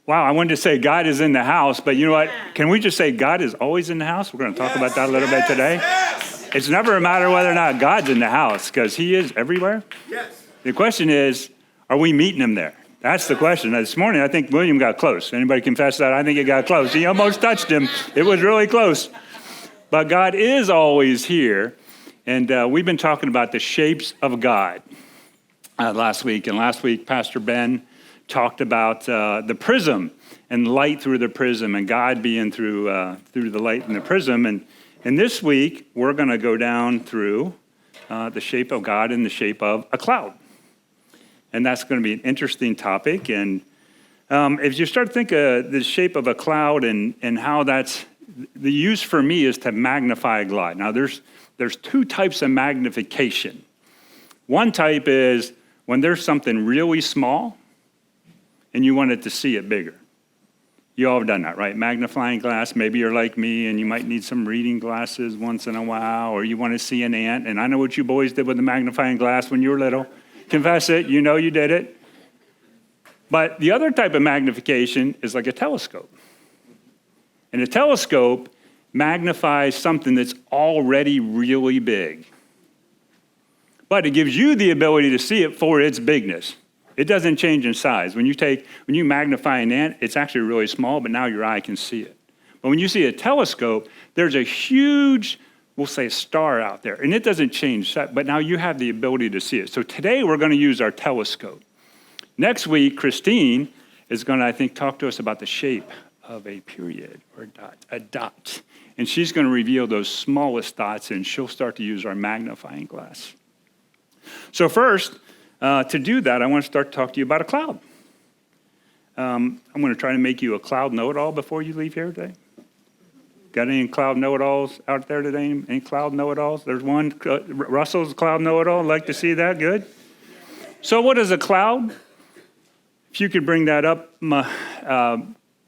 Wow, I wanted to say God is in the house, but you know what? Can we just say God is always in the house? We're going to talk about that a little bit today. It's never a matter whether or not God's in the house, because he is everywhere. Yes. The question is, are we meeting him there? That's the question. This morning, I think William got close. Anybody confess that? I think it got close. He almost touched him. It was really close. But God is always here. And we've been talking about the shapes of God last week. And last week, Pastor Ben talked about the prism and light through the prism and God being through the light in the prism. And this week, we're going to go down through the shape of God in the shape of a cloud. And that's going to be an interesting topic. And if you start to think of the shape of a cloud and how that's, the use for me is to magnify God. Now, there's two types of magnification. One type is when there's something really small and you wanted to see it bigger. You all have done that, right? Magnifying glass. Maybe you're like me and you might need some reading glasses once in a while, or you want to see an ant. And I know what you boys did with the magnifying glass when you were little. Confess it. You know you did it. But the other type of magnification is like a telescope. And a telescope magnifies something that's already really big. But it gives you the ability to see it for its bigness. It doesn't change in size. When you magnify an ant, it's actually really small, but now your eye can see it. But when you see a telescope, there's a huge, we'll say, star out there, and it doesn't change, but now you have the ability to see it. So today we're going to use our telescope. Next week, Christine is going to, I think, talk to us about the shape of a period or a dot. And she's going to reveal those smallest dots, and she'll start to use our magnifying glass. So first, to do that, I want to start to talk to you about a cloud. I'm going to try to make you a cloud know-it-all before you leave here today. Got any cloud know-it-alls out there today? Any cloud know-it-alls? There's one. Russell's a cloud know-it-all. I'd like to see that. Good. So what is a cloud? If you could bring that up,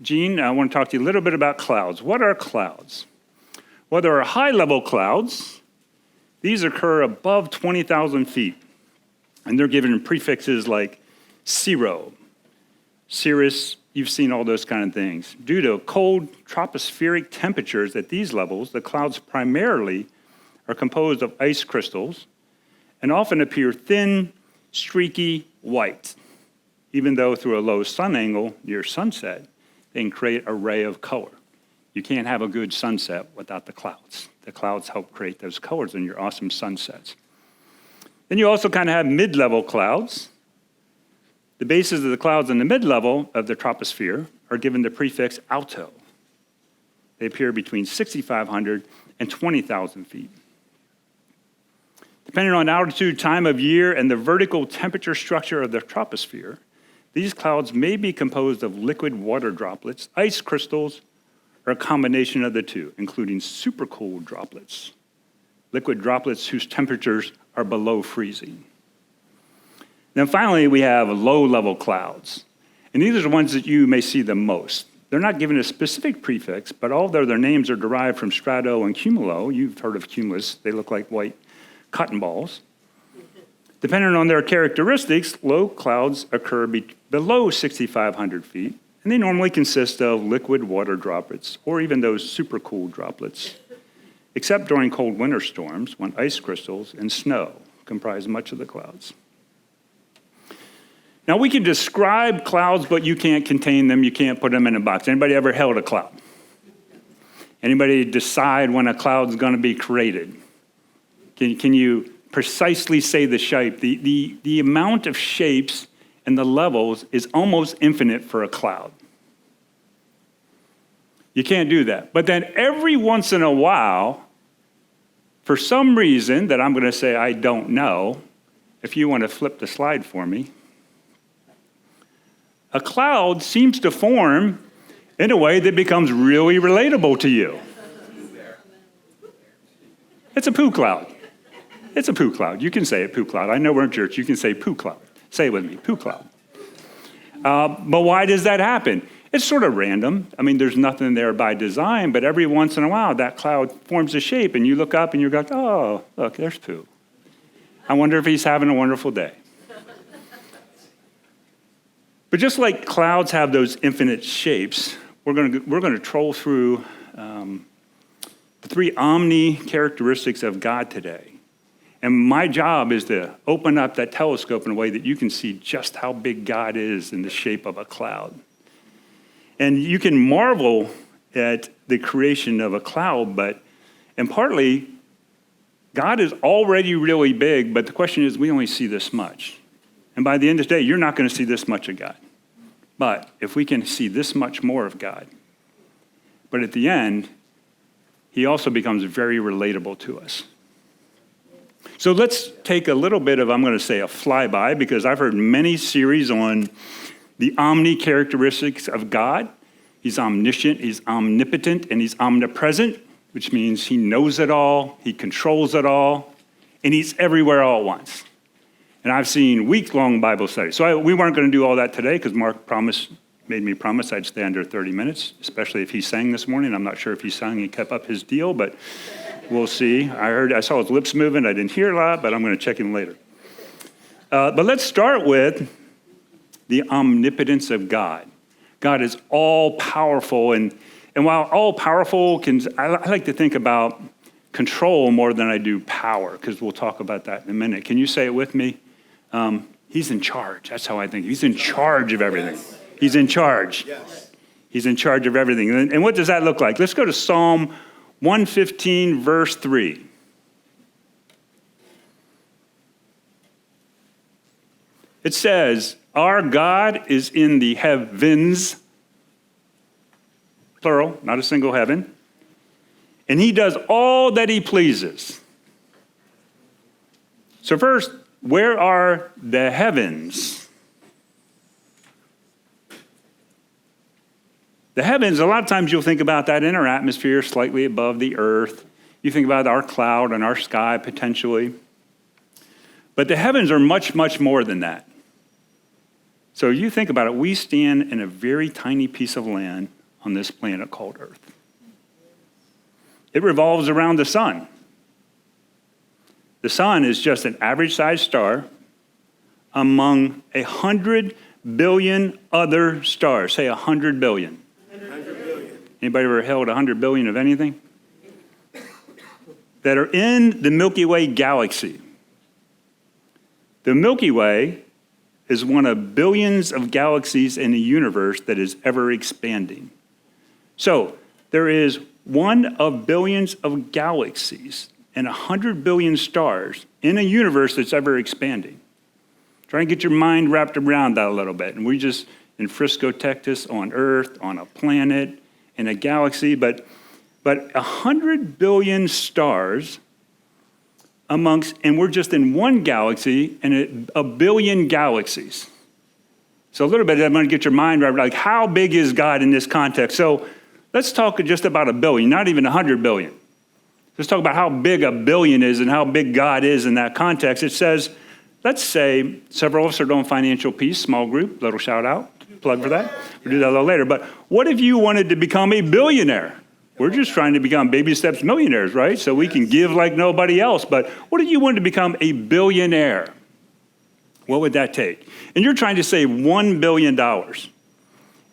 Gene, I want to talk to you a little bit about clouds. What are clouds? Well, there are high-level clouds. These occur above 20,000 feet. And they're given prefixes like cirro, cirrus. You've seen all those kind of things. Due to cold tropospheric temperatures at these levels, the clouds primarily are composed of ice crystals and often appear thin, streaky white, even though through a low sun angle near sunset, they can create a ray of color. You can't have a good sunset without the clouds. The clouds help create those colors in your awesome sunsets. Then you also kind of have mid-level clouds. The bases of the clouds in the mid-level of the troposphere are given the prefix alto. They appear between 6,500 and 20,000 feet. Depending on altitude, time of year, and the vertical temperature structure of the troposphere, these clouds may be composed of liquid water droplets, ice crystals, or a combination of the two, including supercooled droplets, liquid droplets whose temperatures are below freezing. Then finally, we have low-level clouds. And these are the ones that you may see the most. They're not given a specific prefix, but although their names are derived from strato and cumulo, you've heard of cumulus, they look like white cotton balls. Depending on their characteristics, low clouds occur below 6,500 feet, and they normally consist of liquid water droplets, or even those supercooled droplets, except during cold winter storms when ice crystals and snow comprise much of the clouds. Now, we can describe clouds, but you can't contain them. You can't put them in a box. Anybody ever held a cloud? Anybody decide when a cloud's going to be created? Can you precisely say the shape? The amount of shapes and the levels is almost infinite for a cloud. You can't do that. But then every once in a while, for some reason that I'm going to say I don't know, if you want to flip the slide for me, a cloud seems to form in a way that becomes really relatable to you. It's a poo cloud. It's a poo cloud. You can say it, poo cloud. I know we're in church. You can say poo cloud. Say it with me, poo cloud. But why does that happen? It's sort of random. I mean, there's nothing there by design, but every once in a while, that cloud forms a shape, and you look up and you're like, oh, look, there's poo. I wonder if he's having a wonderful day. But just like clouds have those infinite shapes, we're going to troll through the three omni characteristics of God today. And my job is to open up that telescope in a way that you can see just how big God is in the shape of a cloud. And you can marvel at the creation of a cloud, and partly, God is already really big, but the question is, we only see this much. And by the end of the day, you're not going to see this much of God. But if we can see this much more of God, but at the end, he also becomes very relatable to us. So let's take a little bit of, I'm going to say, a flyby, because I've heard many series on the omni characteristics of God. He's omniscient, he's omnipotent, and he's omnipresent, which means he knows it all, he controls it all, and he's everywhere all at once. And I've seen week-long Bible studies. So we weren't going to do all that today because Mark made me promise I'd stay under 30 minutes, especially if he sang this morning. I'm not sure if he sang and kept up his deal, but we'll see. I saw his lips moving. I didn't hear a lot, but I'm going to check him later. But let's start with the omnipotence of God. God is all-powerful, and while all-powerful, I like to think about control more than I do power, because we'll talk about that in a minute. Can you say it with me? He's in charge. That's how I think. He's in charge of everything. Yes. He's in charge. Yes. He's in charge of everything. And what does that look like? Let's go to Psalm 115, verse 3. It says, our God is in the heavens, plural, not a single heaven, and he does all that he pleases. So first, where are the heavens? The heavens, a lot of times you'll think about that inner atmosphere slightly above the earth. You think about our cloud and our sky potentially. But the heavens are much, much more than that. So you think about it, we stand in a very tiny piece of land on this planet called Earth. It revolves around the sun. The sun is just an average-sized star among 100 billion other stars. Say 100 billion. 100 billion. Anybody ever held 100 billion of anything? That are in the Milky Way galaxy. The Milky Way is one of billions of galaxies in the universe that is ever expanding. So there is one of billions of galaxies and 100 billion stars in a universe that's ever expanding. Try and get your mind wrapped around that a little bit. And we just, in Frisco, Texas, on Earth, on a planet, in a galaxy, but 100 billion stars amongst, and we're just in one galaxy and a billion galaxies. So a little bit, I'm going to get your mind wrapped, like how big is God in this context? So let's talk just about a billion, not even 100 billion. Let's talk about how big a billion is and how big God is in that context. It says, let's say several of us are doing Financial Peace, small group, little shout out, plug for that. We'll do that a little later. But what if you wanted to become a billionaire? We're just trying to become baby steps millionaires, right? So we can give like nobody else. But what if you wanted to become a billionaire? What would that take? And you're trying to save $1 billion.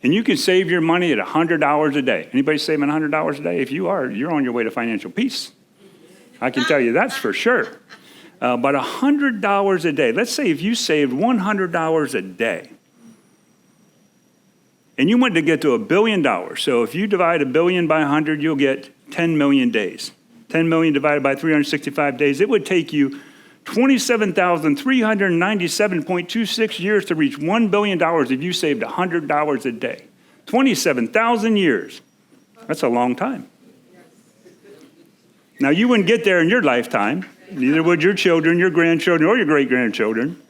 And you can save your money at $100 a day. Anybody saving $100 a day? If you are, you're on your way to financial peace. I can tell you that's for sure. But $100 a day. Let's say if you saved $100 a day, and you wanted to get to $1 billion. So if you divide $1 billion by 100, you'll get 10 million days. 10 million divided by 365 days. It would take you 27,397.26 years to reach $1 billion if you saved $100 a day. 27,000 years. That's a long time. Now, you wouldn't get there in your lifetime. Neither would your children, your grandchildren, or your great-grandchildren.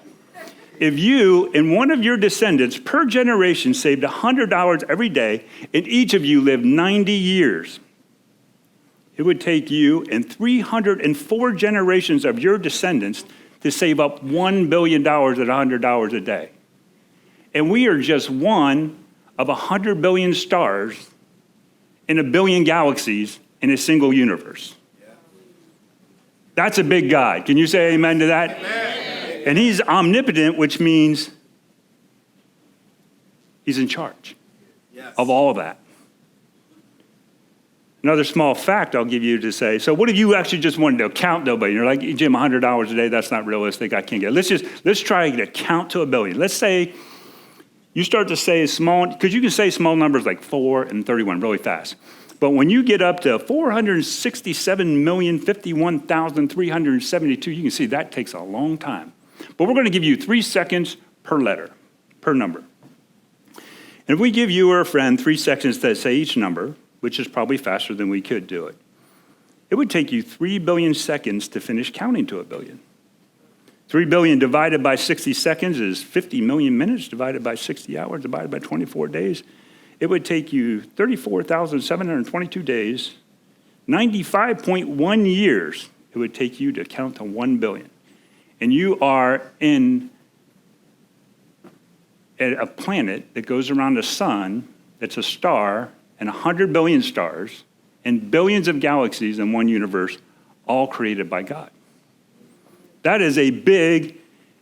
If you and one of your descendants per generation saved $100 every day, and each of you lived 90 years, it would take you and 304 generations of your descendants to save up $1 billion at $100 a day. And we are just one of 100 billion stars in a billion galaxies in a single universe. That's a big God. Can you say amen to that? Amen. And he's omnipotent, which means He's in charge of all of that. Another small fact I'll give you to say, so what if you actually just wanted to count to a billion? You're like, Jim, $100 a day, that's not realistic, I can't get it. Let's try to count to a billion. Let's say you start to say small, because you can say small numbers like 4 and 31 really fast. But when you get up to 467,051,372, you can see that takes a long time. But we're going to give you 3 seconds per letter, per number. And if we give you or a friend 3 seconds to say each number, which is probably faster than we could do it, it would take you 3 billion seconds to finish counting to a billion. 3 billion divided by 60 seconds is 50 million minutes, divided by 60 hours, divided by 24 days. It would take you 34,722 days, 95.1 years it would take you to count to 1 billion. And you are in a planet that goes around the sun, that's a star, and 100 billion stars, and billions of galaxies in one universe, all created by God. That is a big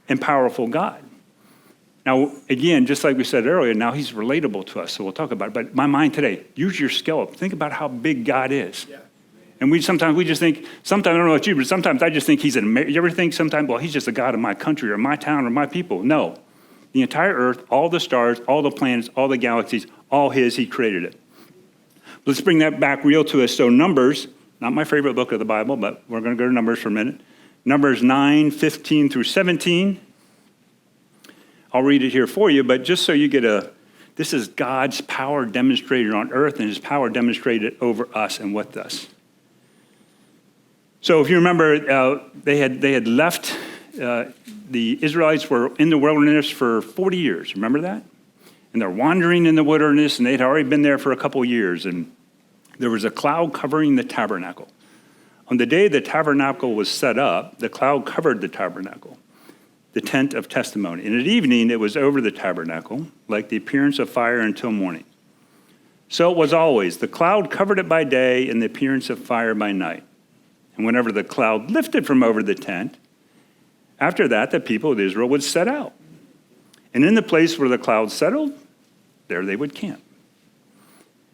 and powerful God. Now, again, just like we said earlier, now he's relatable to us, so we'll talk about it. But my mind today, use your scale up. Think about how big God is. Yeah. And sometimes we just think, sometimes, I don't know about you, but sometimes I just think he's you ever think sometimes, well, he's just the God of my country or my town or my people? No. The entire earth, all the stars, all the planets, all the galaxies, all his, he created it. Let's bring that back real to us. So Numbers, not my favorite book of the Bible, but we're going to go to Numbers for a minute. Numbers 9:15 through 17. I'll read it here for you, but just so you get this is God's power demonstrated on earth and his power demonstrated over us and with us. So if you remember, they had left, the Israelites were in the wilderness for 40 years. Remember that? And they're wandering in the wilderness, and they'd already been there for a couple of years, and there was a cloud covering the tabernacle. On the day the tabernacle was set up, the cloud covered the tabernacle, the tent of testimony. And at evening, it was over the tabernacle, like the appearance of fire until morning. So it was always. The cloud covered it by day, and the appearance of fire by night. And whenever the cloud lifted from over the tent, after that, the people of Israel would set out. And in the place where the cloud settled, there they would camp.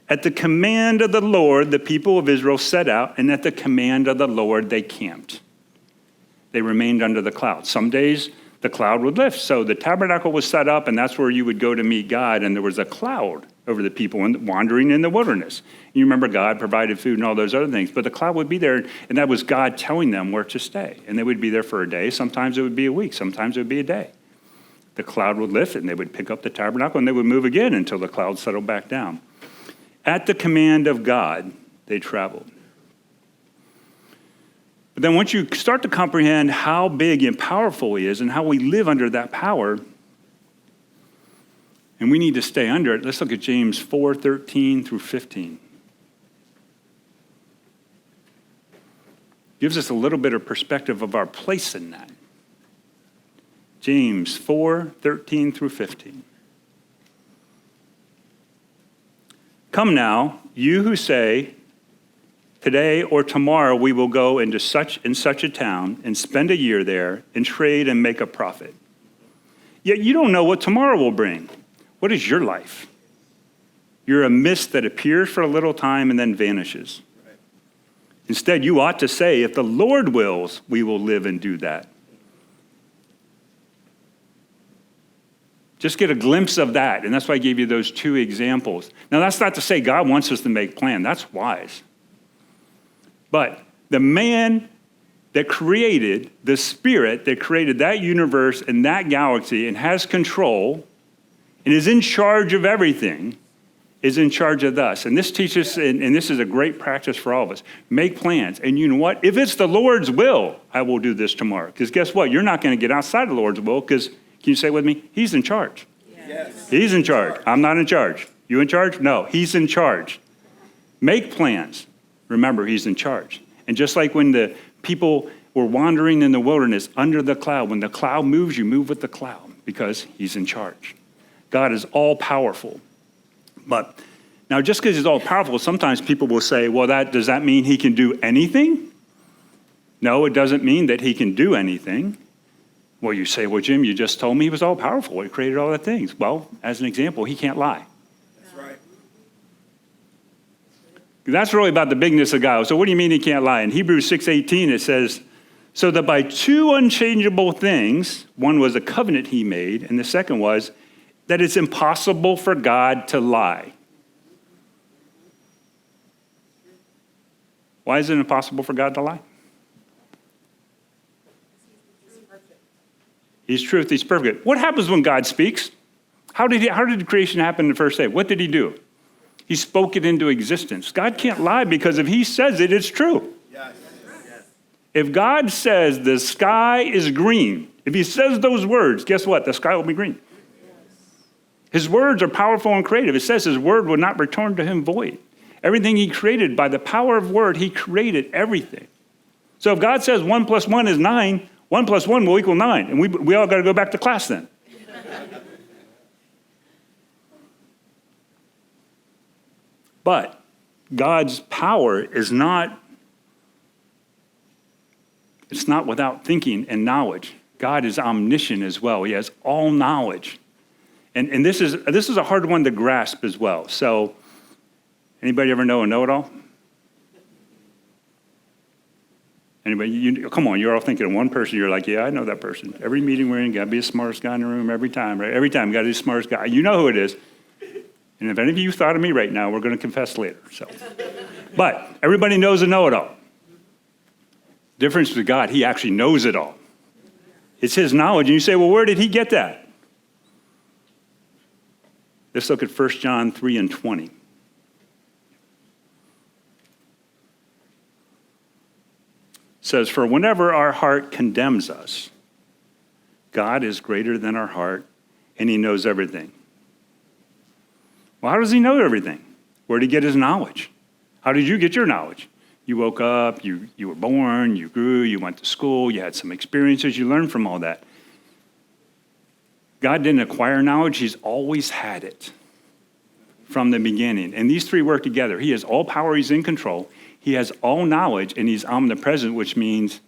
At the command of the Lord, the people of Israel set out, and at the command of the Lord, they camped. They remained under the cloud. Some days, the cloud would lift. So the tabernacle was set up, and that's where you would go to meet God, and there was a cloud over the people wandering in the wilderness. You remember God provided food and all those other things, but the cloud would be there, and that was God telling them where to stay. And they would be there for a day. Sometimes it would be a week. Sometimes it would be a day. The cloud would lift, and they would pick up the tabernacle, and they would move again until the cloud settled back down. At the command of God, they traveled. But then once you start to comprehend how big and powerful he is and how we live under that power, and we need to stay under it, let's look at James 4:13 through 15. Gives us a little bit of perspective of our place in that. James 4:13 through 15. Come now, you who say, today or tomorrow we will go into such and such a town and spend a year there and trade and make a profit. Yet you don't know what tomorrow will bring. What is your life? You're a mist that appears for a little time and then vanishes. Instead, you ought to say, if the Lord wills, we will live and do that. Just get a glimpse of that, and that's why I gave you those two examples. Now, that's not to say God wants us to make plans. That's wise. But the man that created, the spirit that created that universe and that galaxy and has control and is in charge of everything is in charge of us. And this teaches, and this is a great practice for all of us, make plans. And you know what? If it's the Lord's will, I will do this tomorrow. Because guess what? You're not going to get outside the Lord's will because, can you say with me? He's in charge. Yes. He's in charge. I'm not in charge. You in charge? No, he's in charge. Make plans. Remember, he's in charge. And just like when the people were wandering in the wilderness under the cloud, when the cloud moves, you move with the cloud because he's in charge. God is all powerful. But now, just because he's all powerful, sometimes people will say, well, does that mean he can do anything? No, it doesn't mean that he can do anything. Well, you say, well, Jim, you just told me he was all powerful. He created all the things. Well, as an example, he can't lie. That's right. That's really about the bigness of God. So what do you mean he can't lie? In Hebrews 6:18, it says, so that by two unchangeable things, one was a covenant he made, and the second was that it's impossible for God to lie. Why is it impossible for God to lie? He's truth, he's perfect. What happens when God speaks? How did creation happen in the first day? What did he do? He spoke it into existence. God can't lie because if he says it, it's true. Yes. If God says the sky is green, if he says those words, guess what? The sky will be green. His words are powerful and creative. It says his word will not return to him void. Everything he created, by the power of word, he created everything. So if God says 1 + 1 is 9, 1 + 1 will equal 9. And we all got to go back to class then. But God's power is not, it's not without thinking and knowledge. God is omniscient as well. He has all knowledge. And this is a hard one to grasp as well. So, anybody ever know a know-it-all? Anybody? Come on, you're all thinking of one person. You're like, yeah, I know that person. Every meeting we're in, got to be the smartest guy in the room every time, right? Every time, got to be the smartest guy. You know who it is. And if any of you thought of me right now, we're going to confess later. So, but everybody knows a know-it-all. Difference with God, he actually knows it all. It's his knowledge. And you say, well, where did he get that? Let's look at 1 John 3:20. It says, for whenever our heart condemns us, God is greater than our heart, and he knows everything. Well, how does he know everything? Where did he get his knowledge? How did you get your knowledge? You woke up, you were born, you grew, you went to school, you had some experiences, you learned from all that. God didn't acquire knowledge, he's always had it from the beginning. And these three work together. He has all power, he's in control. He has all knowledge, and he's omnipresent, which means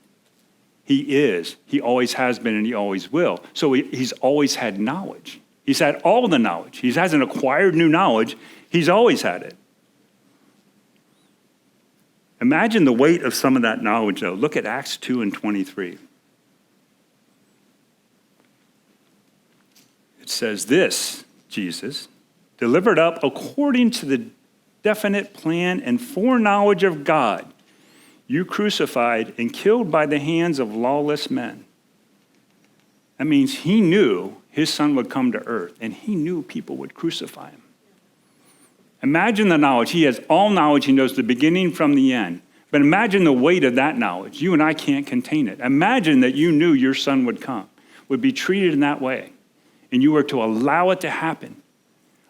he is. He always has been, and he always will. So he's always had knowledge. He's had all the knowledge. He hasn't acquired new knowledge. He's always had it. Imagine the weight of some of that knowledge, though. Look at Acts 2:23. It says this, Jesus, delivered up according to the definite plan and foreknowledge of God, you crucified and killed by the hands of lawless men. That means he knew his son would come to earth, and he knew people would crucify him. Imagine the knowledge. He has all knowledge. He knows the beginning from the end. But imagine the weight of that knowledge. You and I can't contain it. Imagine that you knew your son would come, would be treated in that way, and you were to allow it to happen.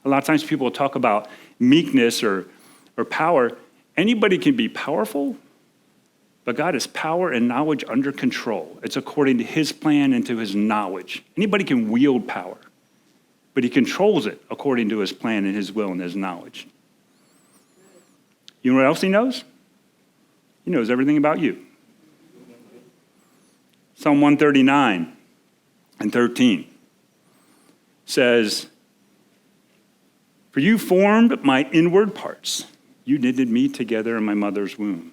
A lot of times people talk about meekness or power. Anybody can be powerful, but God has power and knowledge under control. It's according to his plan and to his knowledge. Anybody can wield power, but he controls it according to his plan and his will and his knowledge. You know what else he knows? He knows everything about you. Psalm 139:13 says, for you formed my inward parts. You knitted me together in my mother's womb.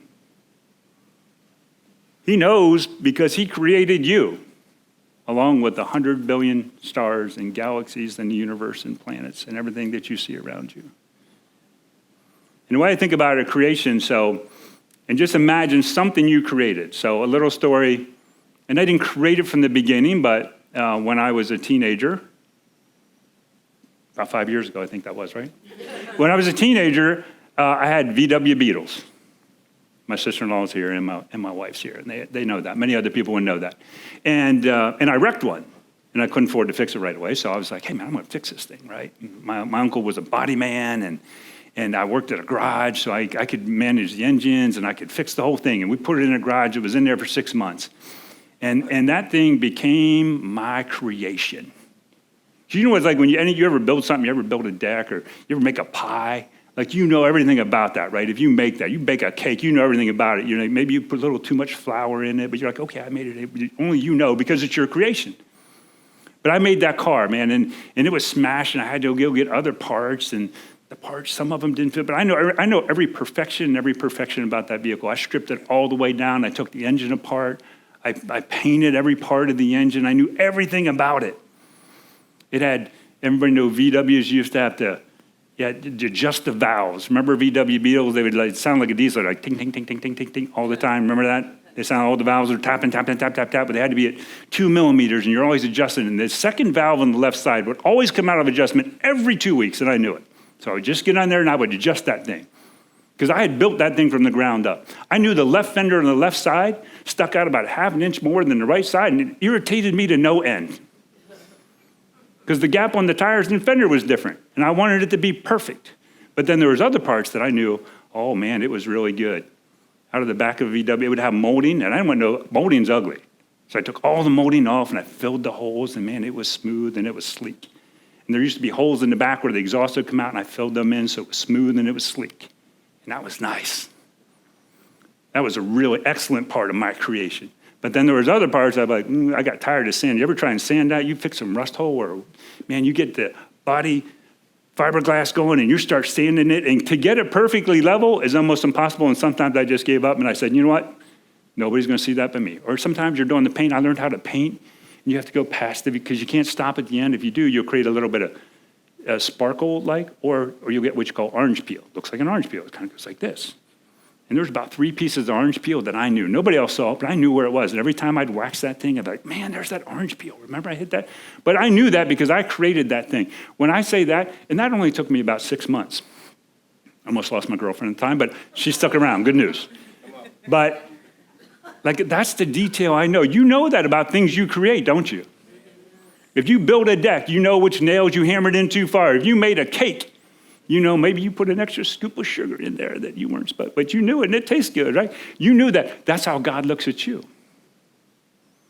He knows because he created you, along with 100 billion stars and galaxies and the universe and planets and everything that you see around you. And the way I think about it, creation, and just imagine something you created. So a little story, and I didn't create it from the beginning, but when I was a teenager, about 5 years ago, I think that was, right? When I was a teenager, I had VW Beetles. My sister-in-law is here, and my wife's here, and they know that. Many other people would know that. And I wrecked one, and I couldn't afford to fix it right away, so I was like, hey, man, I'm going to fix this thing, right? My uncle was a body man, and I worked at a garage, so I could manage the engines, and I could fix the whole thing. And we put it in a garage. It was in there for 6 months. And that thing became my creation. You know what it's like when you ever build something, you ever build a deck, or you ever make a pie, Like, you know everything about that, right? If you make that, you bake a cake, you know everything about it. You know, maybe you put a little too much flour in it, but you're like, okay, I made it. Only you know because it's your creation. But I made that car, man, and it was smashed, and I had to go get other parts, and the parts, some of them didn't fit. But I know every perfection about that vehicle. I stripped it all the way down. I took the engine apart. I painted every part of the engine. I knew everything about it. It had, everybody know VWs used to have to adjust the valves. Remember VW Beetles? They would sound like a diesel, like ting, ting, ting, ting, ting, ting, ting, all the time. Remember that? They sound, all the valves are tapping, tapping, tap, tap, tap, but they had to be at 2 millimeters, and you're always adjusting. And the second valve on the left side would always come out of adjustment every 2 weeks, and I knew it. So I would just get on there, and I would adjust that thing. Because I had built that thing from the ground up. I knew the left fender on the left side stuck out about half an inch more than the right side, and it irritated me to no end. Because the gap on the tires and fender was different, and I wanted it to be perfect. But then there was other parts that I knew, oh man, it was really good. Out of the back of a VW, it would have molding, and I didn't want to know, molding's ugly. So I took all the molding off, and I filled the holes, and man, it was smooth, and it was sleek. And there used to be holes in the back where the exhaust would come out, and I filled them in, so it was smooth, and it was sleek. And that was nice. That was a really excellent part of my creation. But then there was other parts I was like, I got tired of sand. You ever try and sand that? You fix some rust hole, or man, you get the body fiberglass going and you start sanding it, and to get it perfectly level is almost impossible. And sometimes I just gave up and I said, you know what? Nobody's going to see that but me. Or sometimes you're doing the paint. I learned how to paint, and you have to go past it because you can't stop at the end. If you do, you'll create a little bit of sparkle-like, or you'll get what you call orange peel. Looks like an orange peel. It kind of goes like this. And there was about 3 pieces of orange peel that I knew. Nobody else saw it, but I knew where it was. And every time I'd wax that thing, I'd be like, man, there's that orange peel. Remember I hit that? But I knew that because I created that thing. When I say that, and that only took me about 6 months. I almost lost my girlfriend at the time, but she stuck around. Good news. But like, that's the detail I know. You know that about things you create, don't you? If you build a deck, you know which nails you hammered in too far. If you made a cake, you know, maybe you put an extra scoop of sugar in there that you weren't supposed, but you knew it and it tastes good, right? You knew that. That's how God looks at you.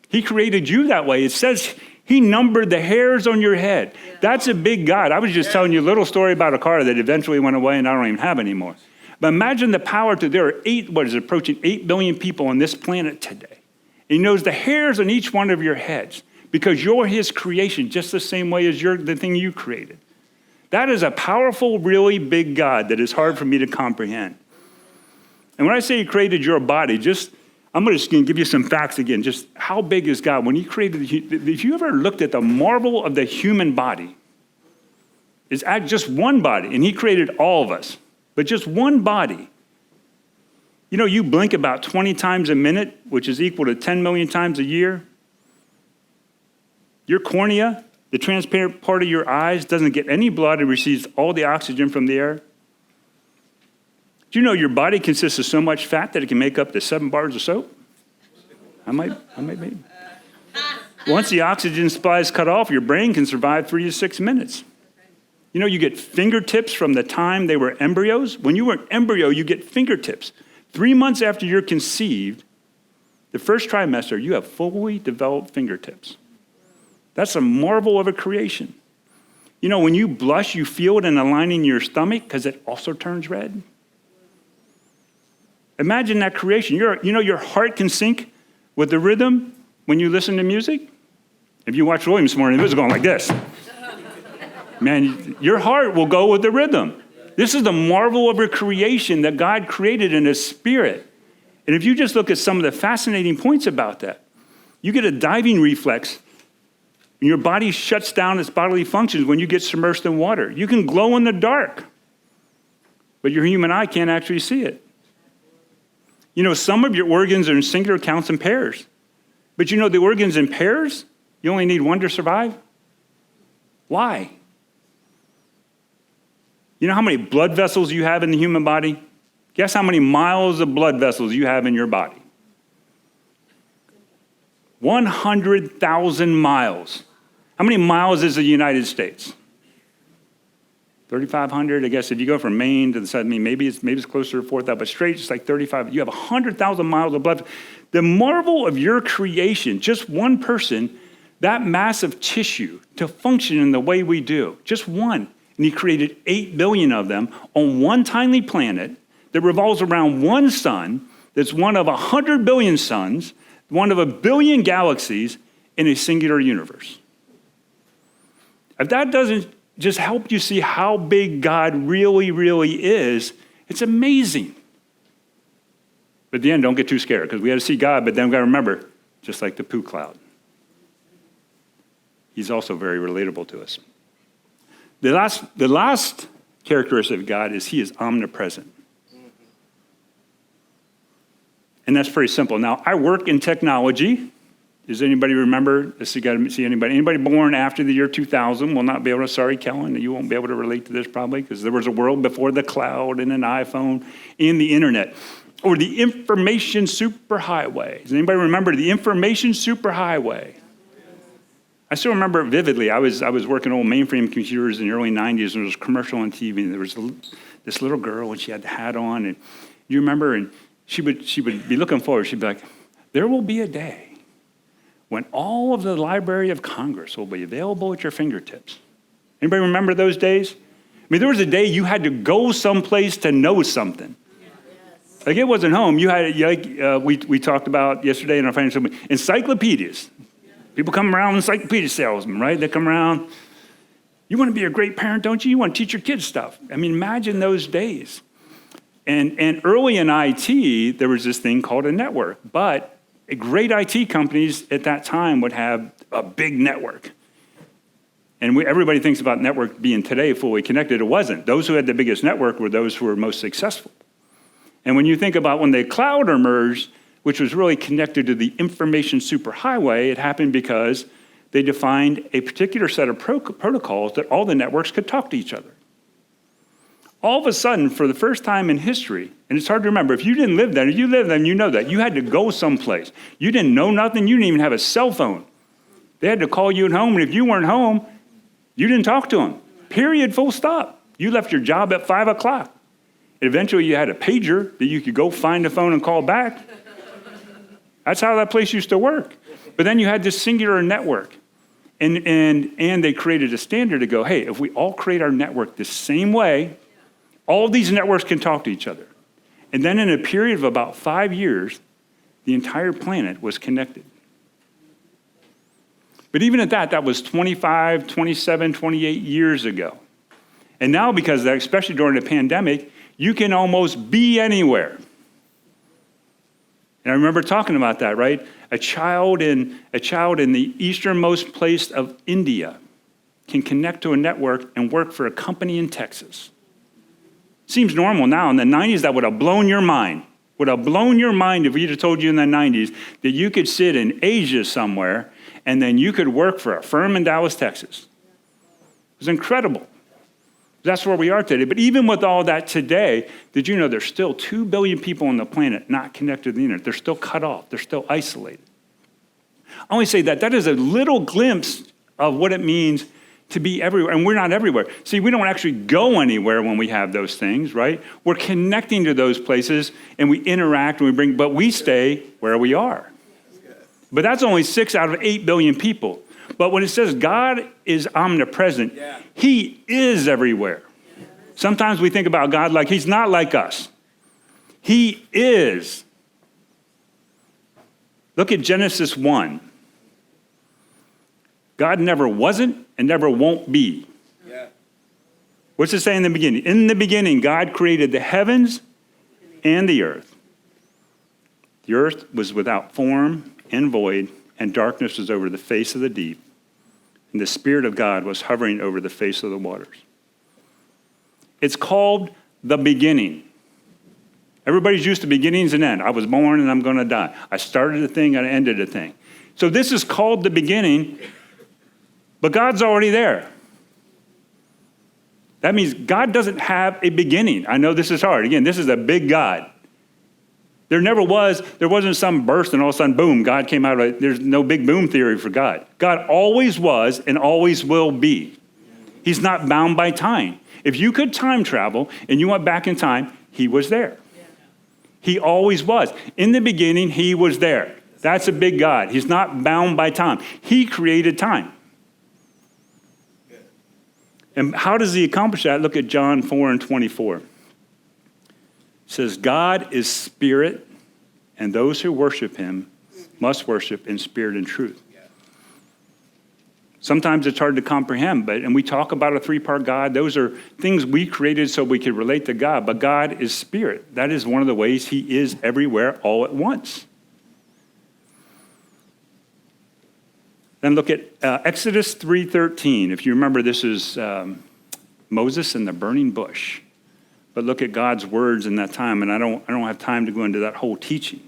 He created you that way. It says he numbered the hairs on your head. That's a big God. I was just telling you a little story about a car that eventually went away and I don't even have anymore. But imagine the power there are approaching 8 billion people on this planet today. And he knows the hairs on each one of your heads because you're his creation just the same way as you're the thing you created. That is a powerful, really big God that is hard for me to comprehend. And when I say he created your body, I'm just going to give you some facts again. Just how big is God? When he created, if you ever looked at the marvel of the human body, it's just one body, and he created all of us, but just one body. You know, you blink about 20 times a minute, which is equal to 10 million times a year. Your cornea, the transparent part of your eyes, doesn't get any blood and receives all the oxygen from the air. Do you know your body consists of so much fat that it can make up to 7 bars of soap? I might be. Once the oxygen supply is cut off, your brain can survive 3 to 6 minutes. You know, you get fingertips from the time they were embryos. When you were an embryo, you get fingertips. 3 months after you're conceived, the first trimester, you have fully developed fingertips. That's a marvel of a creation. You know, when you blush, you feel it in the lining of your stomach because it also turns red. Imagine that creation. Your heart can sync with the rhythm when you listen to music. If you watched William this morning, it was going like this. Man, your heart will go with the rhythm. This is the marvel of a creation that God created in his spirit. And if you just look at some of the fascinating points about that, you get a diving reflex. And your body shuts down its bodily functions when you get submerged in water. You can glow in the dark, but your human eye can't actually see it. You know, some of your organs are in singular counts and pairs. But you know the organs in pairs, you only need one to survive? Why? You know how many blood vessels you have in the human body? Guess how many miles of blood vessels you have in your body? 100,000 miles. How many miles is the United States? 3,500, I guess. If you go from Maine to the south, maybe it's closer to 4,000, but straight, it's like 35. You have 100,000 miles of blood. The marvel of your creation, just one person, that mass of tissue to function in the way we do, just one. And he created 8 billion of them on one tiny planet that revolves around one sun that's one of 100 billion suns, one of 1 billion galaxies in a singular universe. If that doesn't just help you see how big God really, really is, it's amazing. But at the end, don't get too scared, because we got to see God, but then we've got to remember, just like the poo cloud, he's also very relatable to us. The last characteristic of God is he is omnipresent. And that's pretty simple. Now, I work in technology. Does anybody remember? Let's see anybody. Anybody born after the year 2000 will not be able to. Sorry, Kellen, you won't be able to relate to this probably, because there was a world before the cloud and an iPhone and the internet. Or the information superhighway. Does anybody remember the information superhighway? I still remember it vividly. I was working on mainframe computers in the early 90s, and there was a commercial on TV, and there was this little girl, and she had the hat on, and you remember, and she would be looking forward. She'd be like, there will be a day when all of the Library of Congress will be available at your fingertips. Anybody remember those days? I mean, there was a day you had to go someplace to know something. Yes. Like, it wasn't home. You had, we talked about yesterday in our financial encyclopedias. People come around, encyclopedia salesmen, right? They come around. You want to be a great parent, don't you? You want to teach your kids stuff. I mean, imagine those days. And early in IT, there was this thing called a network. But great IT companies at that time would have a big network. And everybody thinks about network being today fully connected. It wasn't. Those who had the biggest network were those who were most successful. And when you think about when the cloud emerged, which was really connected to the information superhighway, it happened because they defined a particular set of protocols that all the networks could talk to each other. All of a sudden, for the first time in history, and it's hard to remember, if you didn't live there, if you lived there, you know that. You had to go someplace. You didn't know nothing. You didn't even have a cell phone. They had to call you at home, and if you weren't home, you didn't talk to them. Period, full stop. You left your job at 5 o'clock. Eventually, you had a pager that you could go find the phone and call back. That's how that place used to work. But then you had this singular network. And they created a standard to go, hey, if we all create our network the same way, all these networks can talk to each other. And then in a period of about 5 years, the entire planet was connected. But even at that was 25, 27, 28 years ago. And now because of that, especially during the pandemic, you can almost be anywhere. And I remember talking about that, right? A child in the easternmost place of India can connect to a network and work for a company in Texas. Seems normal now. In the 90s, that would have blown your mind. Would have blown your mind if we had told you in the 90s that you could sit in Asia somewhere and then you could work for a firm in Dallas, Texas. It was incredible. That's where we are today. But even with all that today, did you know there's still 2 billion people on the planet not connected to the internet? They're still cut off. They're still isolated. I only say that is a little glimpse of what it means to be everywhere. And we're not everywhere. See, we don't actually go anywhere when we have those things, right? We're connecting to those places and we interact and but we stay where we are. But that's only 6 out of 8 billion people. But when it says God is omnipresent, he is everywhere. Sometimes we think about God like he's not like us. He is. Look at Genesis 1. God never wasn't and never won't be. What's it say in the beginning? In the beginning, God created the heavens and the earth. The earth was without form and void, and darkness was over the face of the deep. And the Spirit of God was hovering over the face of the waters. It's called the beginning. Everybody's used to beginnings and end. I was born and I'm going to die. I started a thing and I ended a thing. So this is called the beginning, but God's already there. That means God doesn't have a beginning. I know this is hard. Again, this is a big God. There wasn't some burst and all of a sudden, boom, God came out of it. There's no big boom theory for God. God always was and always will be. He's not bound by time. If you could time travel and you went back in time, he was there. He always was. In the beginning, he was there. That's a big God. He's not bound by time. He created time. And how does he accomplish that? Look at John 4:24. It says, God is spirit, and those who worship him must worship in spirit and truth. Sometimes it's hard to comprehend, and we talk about a three-part God. Those are things we created so we could relate to God, but God is spirit. That is one of the ways he is everywhere all at once. Then look at Exodus 3:13. If you remember, this is Moses in the burning bush. But look at God's words in that time, and I don't have time to go into that whole teaching.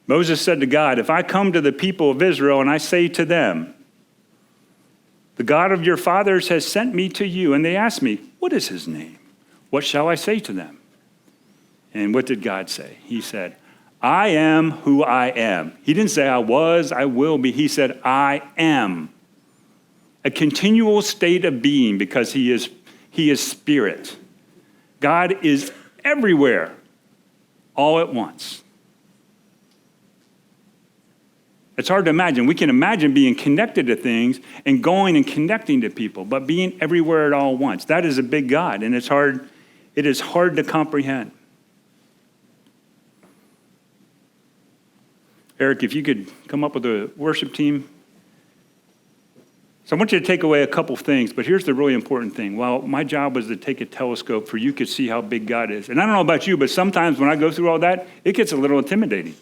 Moses said to God, if I come to the people of Israel and I say to them, the God of your fathers has sent me to you, and they ask me, what is his name? What shall I say to them? And what did God say? He said, I am who I am. He didn't say I was, I will be. He said, I am. A continual state of being because he is spirit. God is everywhere all at once. It's hard to imagine. We can imagine being connected to things and going and connecting to people, but being everywhere at all once. That is a big God, and it is hard to comprehend. Eric, if you could come up with a worship team. So I want you to take away a couple things, but here's the really important thing. Well, my job was to take a telescope for you could see how big God is. And I don't know about you, but sometimes when I go through all that, it gets a little intimidating.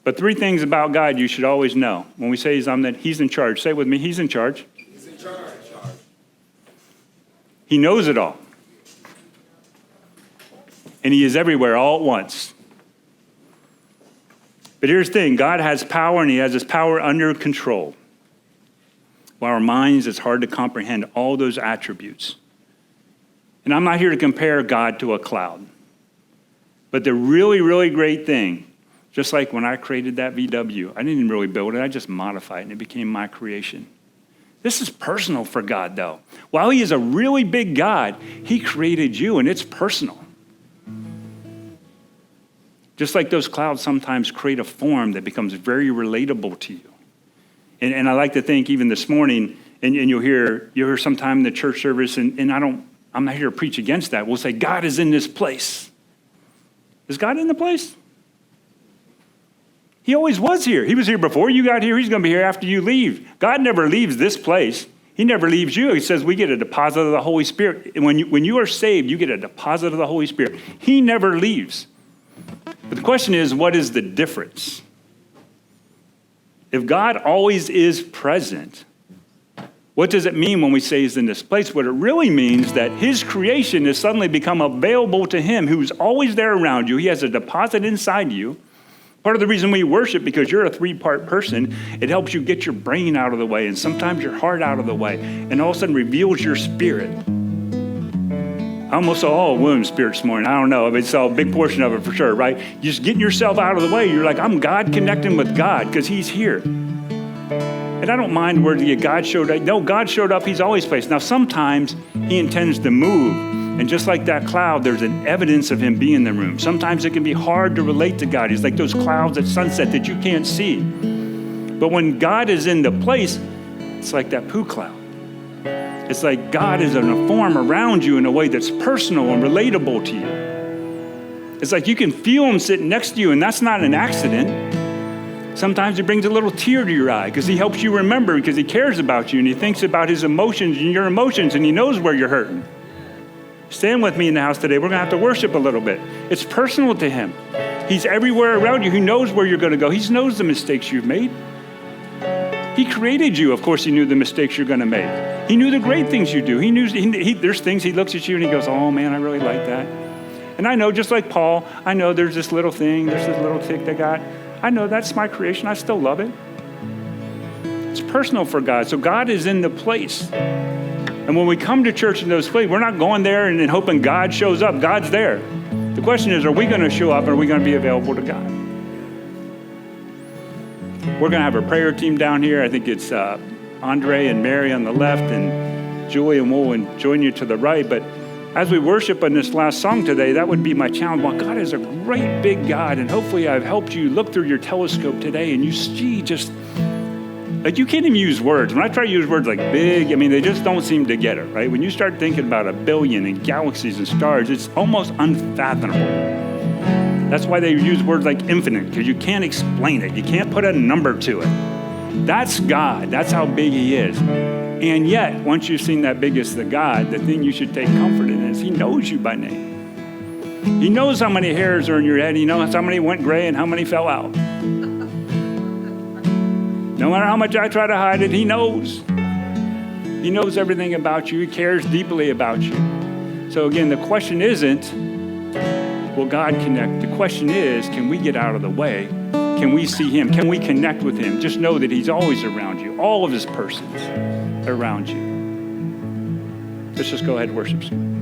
But three things about God you should always know. When we say he's in charge, say it with me, he's in charge. He's in charge. He knows it all. And he is everywhere all at once. But here's the thing, God has power, and he has his power under control. While our minds, it's hard to comprehend all those attributes. And I'm not here to compare God to a cloud. But the really, really great thing, just like when I created that VW, I didn't really build it, I just modified it, and it became my creation. This is personal for God, though. While he is a really big God, he created you, and it's personal. Just like those clouds sometimes create a form that becomes very relatable to you. And I like to think even this morning, and you'll hear sometime in the church service, and I'm not here to preach against that. We'll say, God is in this place. Is God in the place? He always was here. He was here before you got here. He's going to be here after you leave. God never leaves this place. He never leaves you. He says we get a deposit of the Holy Spirit. And when you are saved, you get a deposit of the Holy Spirit. He never leaves. But the question is, what is the difference? If God always is present, what does it mean when we say he's in this place? What it really means that his creation has suddenly become available to him, who's always there around you. He has a deposit inside you. Part of the reason we worship, because you're a three-part person, it helps you get your brain out of the way and sometimes your heart out of the way, and all of a sudden reveals your spirit. I almost saw William's spirit this morning. I don't know. I saw a big portion of it for sure, right? Just getting yourself out of the way. You're like, I'm God connecting with God because he's here. And I don't mind where God showed up. No, God showed up. He's always placed. Now, sometimes he intends to move. And just like that cloud, there's an evidence of him being in the room. Sometimes it can be hard to relate to God. He's like those clouds at sunset that you can't see. But when God is in the place, it's like that poo cloud. It's like God is in a form around you in a way that's personal and relatable to you. It's like you can feel him sitting next to you, and that's not an accident. Sometimes he brings a little tear to your eye because he helps you remember, because he cares about you and he thinks about his emotions and your emotions, and he knows where you're hurting. Stand with me in the house today. We're going to have to worship a little bit. It's personal to him. He's everywhere around you. He knows where you're going to go. He knows the mistakes you've made. He created you. Of course, he knew the mistakes you're going to make. He knew the great things you do. He knew there's things he looks at you and he goes, oh man, I really like that. And I know, just like Paul, I know there's this little thing, there's this little tick they got. I know that's my creation. I still love it. It's personal for God. So God is in the place. And when we come to church in those places, we're not going there and hoping God shows up. God's there. The question is, are we going to show up, or are we going to be available to God? We're going to have a prayer team down here. I think it's Andre and Mary on the left, and Julie and we'll join you to the right. But as we worship in this last song today, that would be my challenge. Well, God is a great big God, and hopefully I've helped you look through your telescope today and you see just Like, you can't even use words. When I try to use words like big, I mean, they just don't seem to get it, right? When you start thinking about a billion and galaxies and stars, it's almost unfathomable. That's why they use words like infinite, because you can't explain it. You can't put a number to it. That's God. That's how big he is. And yet, once you've seen that big is the God, the thing you should take comfort in is he knows you by name. He knows how many hairs are in your head. He knows how many went gray and how many fell out. No matter how much I try to hide it, he knows. He knows everything about you. He cares deeply about you. So again, the question isn't, will God connect? The question is, can we get out of the way? Can we see him? Can we connect with him? Just know that he's always around you. All of his persons are around you. Let's just go ahead and worship some.